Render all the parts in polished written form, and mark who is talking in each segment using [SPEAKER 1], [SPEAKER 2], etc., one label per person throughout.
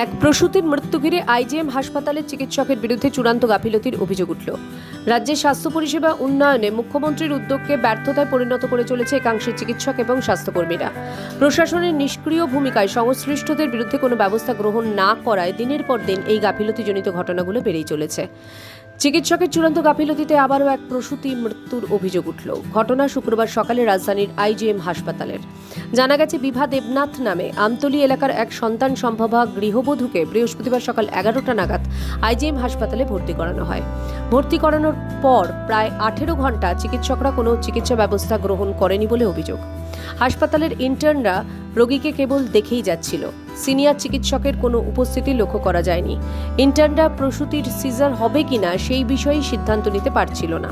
[SPEAKER 1] এক প্রসূতির মৃত্যু ঘিরে আইজিএম হাসপাতালের চিকিৎসকের বিরুদ্ধে চূড়ান্ত গাফিলতির অভিযোগ উঠল। রাজ্যের স্বাস্থ্য পরিষেবা উন্নয়নে মুখ্যমন্ত্রীর উদ্যোগকে ব্যর্থতায় পরিণত করে চলেছে একাংশের চিকিৎসক এবং স্বাস্থ্যকর্মীরা। প্রশাসনের নিষ্ক্রিয় ভূমিকায় সংশ্লিষ্টদের বিরুদ্ধে কোনো ব্যবস্থা গ্রহণ না করায় দিনের পর দিন এই গাফিলতিজনিত ঘটনাগুলো বেড়েই চলেছে। চিকিৎসকের চূড়ান্ত গাফিলতিতে আবারও এক প্রসূতি মৃত্যুর অভিযোগ উঠল। ঘটনা শুক্রবার সকালে রাজধানীর আইজিএম হাসপাতালের। জানা গেছে, বিভা দেবনাথ নামে আমতলী এলাকার এক সন্তান সম্ভবা গৃহবধূকে বৃহস্পতিবার সকাল 11টা নাগাদ আইজিএম হাসপাতালে ভর্তি করানো হয়। ভর্তি করানোর পর প্রায় 18 ঘন্টা চিকিৎসকরা কোনো চিকিৎসা ব্যবস্থা গ্রহণ করেনি বলে অভিযোগ। হাসপাতালের ইন্টার্নরা রোগীকে কেবল দেখেই যাচ্ছিল। সিনিয়র চিকিৎসকের কোনো উপস্থিতি লক্ষ্য করা যায়নি। ইন্টার্নরা প্রসূতির সিজার হবে কিনা সেই বিষয়ে সিদ্ধান্ত নিতে পারছিল না।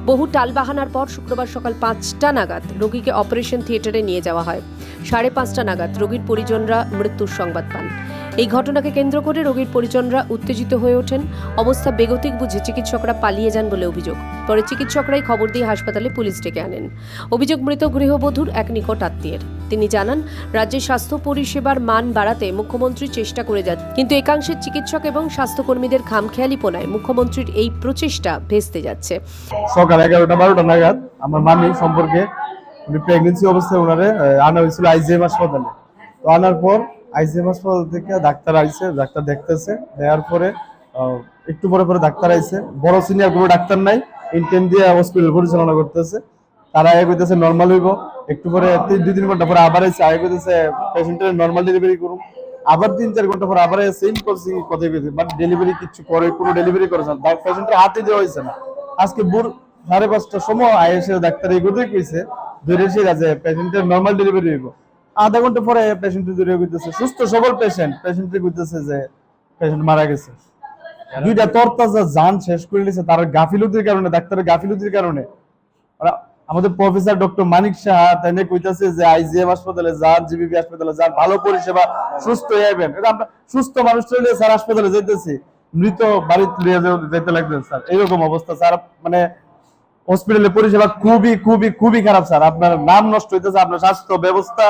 [SPEAKER 1] বহু টালবাহানার পর শুক্রবার সকাল 5টা নাগাদ রোগীকে অপারেশন থিয়েটারে নিয়ে যাওয়া হয়। 5:30 নাগাদ রোগীর পরিজনরা মৃত্যুর সংবাদ পান। এই ঘটনাকে কেন্দ্র করে রোগীর পরিজনরা উত্তেজিত হয়ে ওঠেন। অবস্থা বেগতিক বুঝে চিকিৎসকরা পালিয়ে যান বলে অভিযোগ। পরে চিকিৎসকরাই খবর দিয়ে হাসপাতালে পুলিশ ডেকে আনেন। অভিযোগ মৃত গৃহবধূর এক নিকট আত্মীয়ের। তিনি জানান, রাজ্যের স্বাস্থ্য পরিষেবার মান বাড়াতে মুখ্যমন্ত্রী চেষ্টা করে যাচ্ছেন, কিন্তু একাংশের চিকিৎসক এবং স্বাস্থ্যকর্মীদের খামখেয়ালিপনায় মুখ্যমন্ত্রীর এই প্রচেষ্টা ভেস্তে যাচ্ছে।
[SPEAKER 2] সকাল 11টা-12টা নাগাদ আমার মামি সম্পর্কে প্রেগনেন্সি অবস্থায় ওনারে আনা হয়েছিল আইজিএম হাসপাতালে। তো আনার পর আইজিএম হাসপাতাল থেকে ডাক্তার আইছে, ডাক্তার দেখতেছে। দেওয়ার পরে একটু পরে ডাক্তার আইছে। বড় সিনিয়র কোনো ডাক্তার নাই, ইন্টেন দিয়ে হসপিটাল পরিচালনা করতেছে। তারা আগে কইতেছে নর্মাল হইব। একটু পরে 2-3 ঘন্টা পরে আবার আইছে, আগে কইতেছে পেশেন্টের নর্মাল ডেলিভারি করুন। আবার 3-4 ঘন্টা পরে আবার সেম করছি, কথাই কইছে, বাট ডেলিভারি কিছু করে, কোনো ডেলিভারি করেছে না। পেশেন্টের হাতে দেওয়া হয়েছে না। আজকে 5:30টার সময় আইএসএ ডাক্তার এই কথাই কইছে, ধরেছি যে পেশেন্টের নর্মাল ডেলিভারি হইব। আধা ঘন্টা পরে পেশেন্টের ধরে কইতেছে সুস্থ সবল পেশেন্টের কইতেছে যে পেশেন্ট মারা গেছে। দুইটা তরতাজা জান শেষ করে দিয়েছে তার গাফিলতির কারণে, ডাক্তারের গাফিলতির কারণে। আমাদের প্রফেসর ডক্টর মানিক সাহা তাইনে কইতাছে যে আইজিএম হাসপাতালে যান, জিবিপি হাসপাতালে যান, ভালো পরিষেবা, সুস্থ হইবেন। এটা আমরা সুস্থ মানুষ চলে স্যার হাসপাতালে যাইতেছি, মৃত বাড়িতে লিয়ে যেতে লাগবেন স্যার, এরকম অবস্থা স্যার। মানে হসপিটালের পরিষেবা খুবই খুবই খুবই খারাপ স্যার। আপনার নাম নষ্ট হইতেছে, আপনার স্বাস্থ্য ব্যবস্থা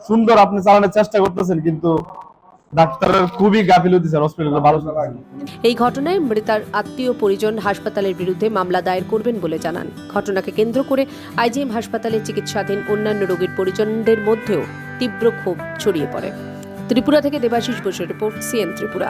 [SPEAKER 2] সুন্দর আপনি চালানোর চেষ্টা করতেছেন, কিন্তু ডাক্তারের খুবই গাফিলতি স্যার হসপিটালে ভালো।
[SPEAKER 1] এই ঘটনায় মৃতার আত্মীয় পরিজন হাসপাতালের বিরুদ্ধে মামলা দায়ের করবেন বলে জানান। ঘটনাকে কেন্দ্র করে আইজিএম হাসপাতালে চিকিৎসাধীন অন্যান্য রোগীর পরিজনদের মধ্যেও তীব্র ক্ষোভ ছড়িয়ে পড়ে। ত্রিপুরা থেকে দেবাশিস বসুর রিপোর্ট, সিএন ত্রিপুরা।